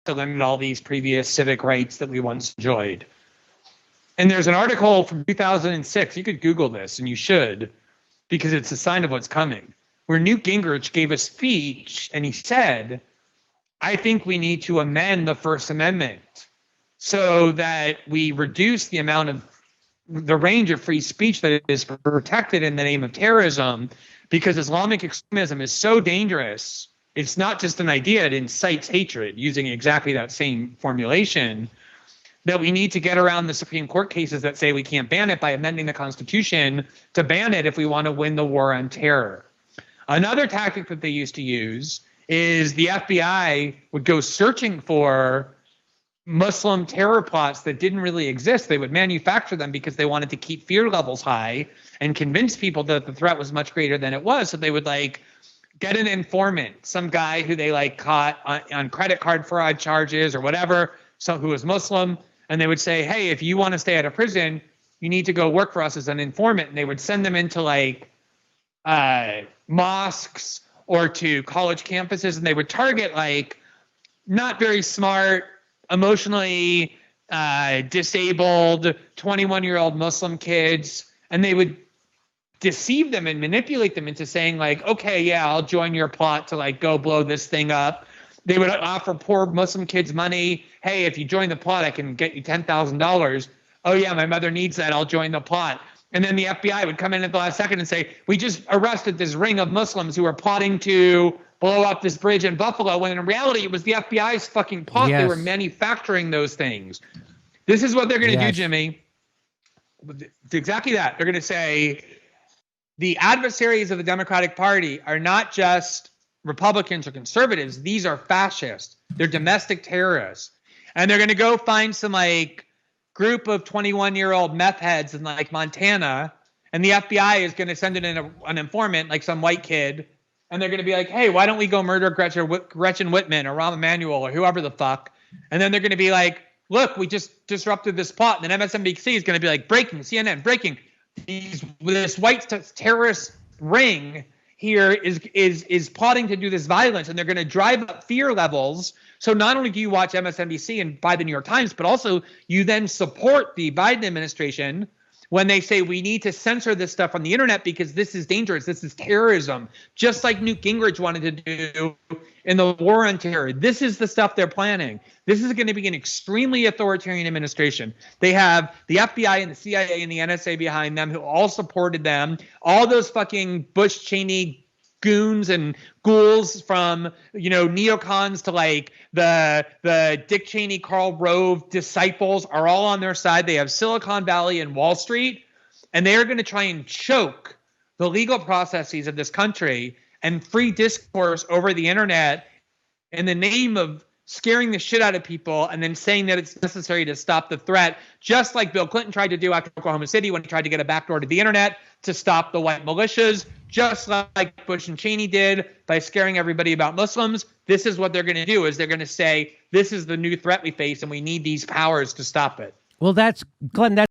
to limit all these previous civic rights that we once enjoyed. And there's an article from 2006. You could Google this, and you should, because it's a sign of what's coming, where Newt Gingrich gave a speech, and he said, I think we need to amend the First Amendment so that we reduce the amount of the range of free speech that is protected in the name of terrorism, because Islamic extremism is so dangerous. It's not just an idea, it incites hatred, using exactly that same formulation, that we need to get around the Supreme Court cases that say we can't ban it by amending the Constitution to ban it if we want to win the war on terror. Another tactic that they used to use is the FBI would go searching for Muslim terror plots that didn't really exist. They would manufacture them because they wanted to keep fear levels high and convince people that the threat was much greater than it was. So they would get an informant, some guy who they caught on credit card fraud charges or whatever, who was Muslim, and they would say, hey, if you want to stay out of prison, you need to go work for us as an informant. And they would send them into mosques or to college campuses, and they would target not very smart, emotionally disabled 21-year-old Muslim kids, and they would deceive them and manipulate them into saying okay, yeah, I'll join your plot to go blow this thing up. They would offer poor Muslim kids money. Hey, if you join the plot, I can get you $10,000. Oh yeah, my mother needs that. I'll join the plot. And then the FBI would come in at the last second and say, we just arrested this ring of Muslims who were plotting to blow up this bridge in Buffalo, when in reality it was the FBI's fucking plot. Yes. They were manufacturing those things. This is what they're going to do, Jimmy. It's exactly that. They're going to say the adversaries of the Democratic Party are not just Republicans or conservatives. These are fascists. They're domestic terrorists. And they're going to go find some group of 21-year-old meth heads in Montana, and the FBI is going to send in an informant, some white kid, and they're going to be hey, why don't we go murder Gretchen Whitman or Rahm Emanuel or whoever the fuck? And then they're going to be look, we just disrupted this plot. And then MSNBC is going to be breaking, CNN, breaking. This white terrorist ring here is plotting to do this violence, and they're going to drive up fear levels. So not only do you watch MSNBC and buy the New York Times, but also you then support the Biden administration when they say we need to censor this stuff on the internet because this is dangerous. This is terrorism, just like Newt Gingrich wanted to do in the war on terror. This is the stuff they're planning. This is going to be an extremely authoritarian administration. They have the FBI and the CIA and the NSA behind them, who all supported them. All those fucking Bush Cheney goons and ghouls, from neocons to the Dick Cheney, Karl Rove disciples, are all on their side. They have Silicon Valley and Wall Street, and they are going to try and choke the legal processes of this country and free discourse over the internet in the name of scaring the shit out of people and then saying that it's necessary to stop the threat, just like Bill Clinton tried to do after Oklahoma City when he tried to get a backdoor to the internet to stop the white militias, just like Bush and Cheney did by scaring everybody about Muslims. This is what they're going to do, is they're going to say, this is the new threat we face and we need these powers to stop it. Well, Glenn, that's